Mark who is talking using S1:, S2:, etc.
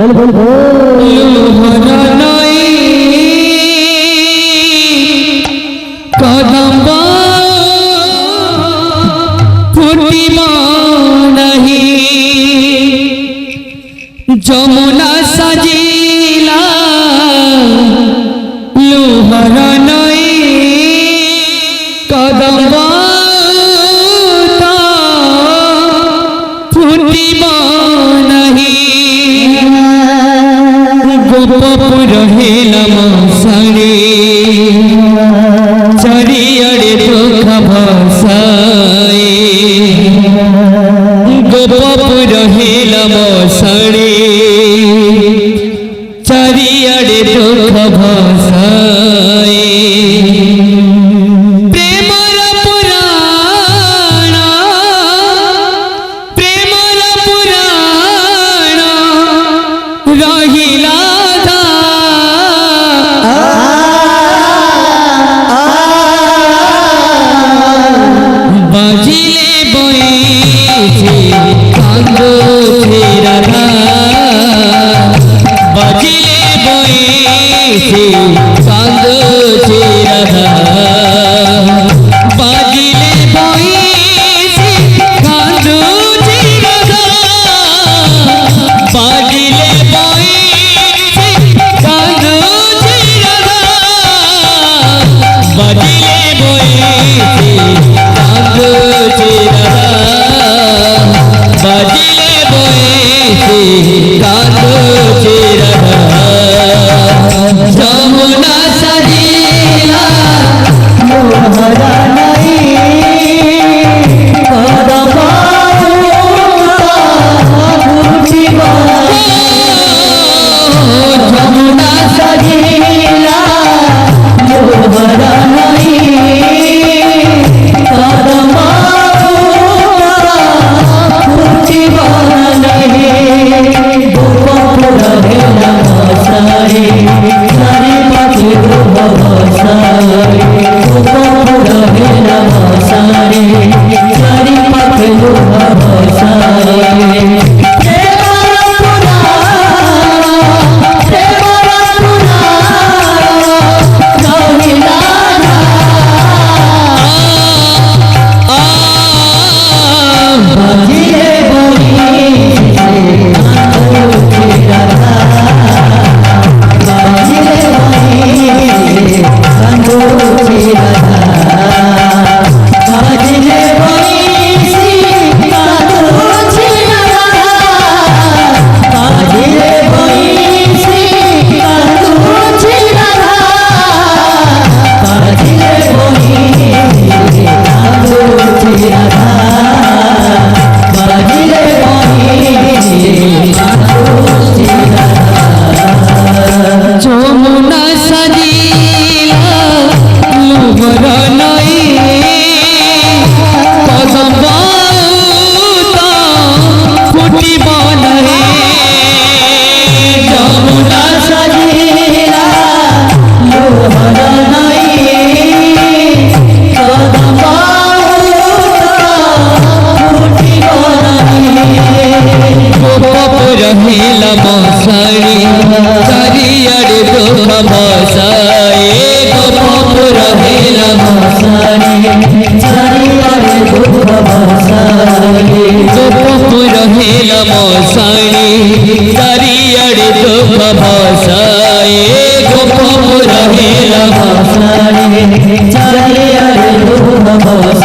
S1: লোহরা নাই কদম ফুটিবা নাহি যমুনা সাজিলা লোহরা নাই কদম ফুটিবা নাহি গোপ রহিলা মশারে চারিয়াড়ে দুঃখ ভাষায় গোপ রহিলা মশারে চারিয়াড়ে দুঃখ ভাষায় প্রেমর পুরাণ রহিলা বাজিলে বইছে কান্দছে রাধা বাজিলে বইছে কান্দছে রাধা বাজিলে বইছে কান্দছে রাধা বাজিলে বইছে কান্দছে রাধা বাজিলে বইছে বাজিলে বইছে কান্দছে রাধা যমুনা সাজিলা লোহরা নাই কদম ফুটিবা যমুনা সাজিলা লোহরা নাই কদম ফুটিবা নাহি গোপ রহিলা মশারে চারিপাশে ভাষায় গোপ রহিলা মশারে চারিপাশে ভাষায় যমুনা সাজিলা লোহরা নাই কদম ফুটিবা নাহি যমুনা সাজিলা লোহরা নাই কদম ফুটিবা নাহি গোপ রহিলা মশারে চারিয়াড়ে দুঃখ ভাষায় গোপ রহিলা মশারে চারিয়াড়ে দুঃখ ভাষায় গোপ রহিলা মশারে চারিয়াড়ে দুঃখ ভাষায় গোপ রহিলা মশারে চারিয়াড়ে দুঃখ ভাষায়